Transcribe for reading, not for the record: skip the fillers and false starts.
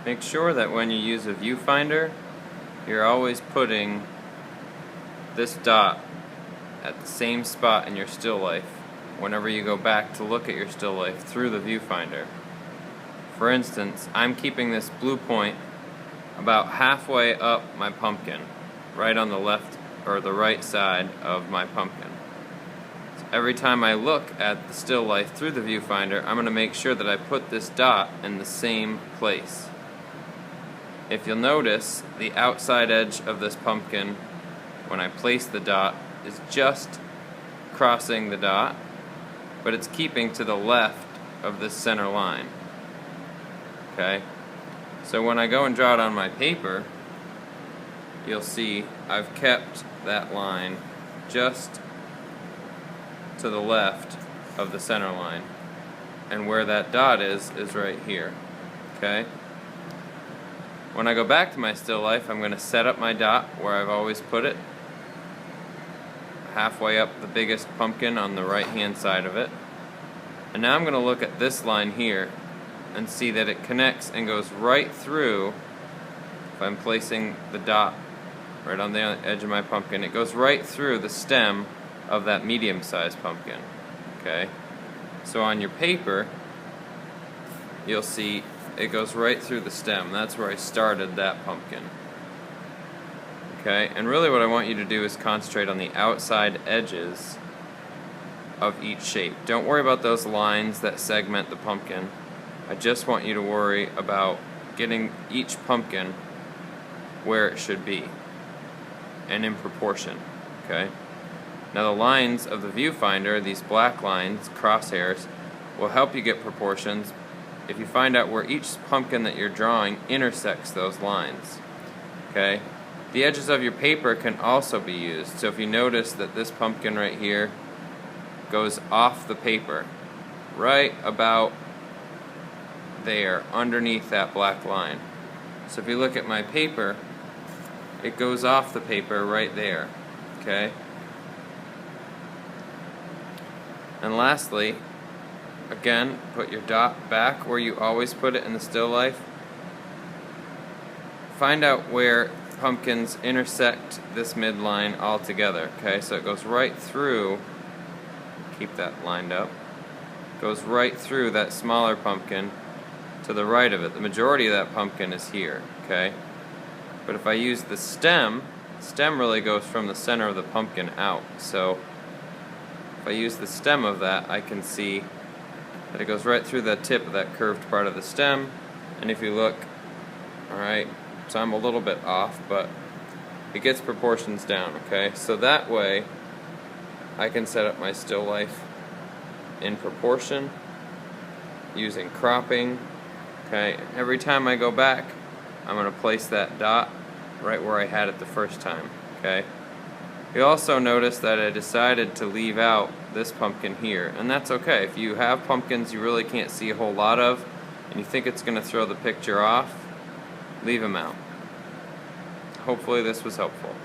Make sure that when you use a viewfinder, you're always putting this dot at the same spot in your still life whenever you go back to look at your still life through the viewfinder. For instance, I'm keeping this blue point about halfway up my pumpkin, right on the left or the right side of my pumpkin. So every time I look at the still life through the viewfinder, I'm going to make sure that I put this dot in the same place. If you'll notice, the outside edge of this pumpkin, when I place the dot, is just crossing the dot, but it's keeping to the left of this center line. Okay? So when I go and draw it on my paper, you'll see I've kept that line just to the left of the center line. And where that dot is right here. Okay? When I go back to my still life, I'm going to set up my dot where I've always put it, halfway up the biggest pumpkin on the right hand side of it. And now I'm going to look at this line here and see that it connects and goes right through. If I'm placing the dot right on the edge of my pumpkin, it goes right through the stem of that medium-sized pumpkin. Okay? So on your paper, you'll see it goes right through the stem. That's where I started that pumpkin. Okay? And really what I want you to do is concentrate on the outside edges of each shape. Don't worry about those lines that segment the pumpkin. I just want you to worry about getting each pumpkin where it should be and in proportion. Okay? Now the lines of the viewfinder, these black lines, crosshairs, will help you get proportions if you find out where each pumpkin that you're drawing intersects those lines. Okay? The edges of your paper can also be used. So if you notice that this pumpkin right here goes off the paper, right about there, underneath that black line. So if you look at my paper, it goes off the paper right there. Okay? And lastly, again, put your dot back where you always put it in the still life. Find out where pumpkins intersect this midline all together. Okay, so it goes right through, keep that lined up, goes right through that smaller pumpkin to the right of it. The majority of that pumpkin is here. Okay, but if I use the stem really goes from the center of the pumpkin out. So if I use the stem of that, I can see that it goes right through the tip of that curved part of the stem. And if you look, alright, so I'm a little bit off, but it gets proportions down, okay? So that way, I can set up my still life in proportion, using cropping, okay? Every time I go back, I'm going to place that dot right where I had it the first time, okay? You also notice that I decided to leave out this pumpkin here, and that's okay. If you have pumpkins you really can't see a whole lot of, and you think it's going to throw the picture off, leave them out. Hopefully this was helpful.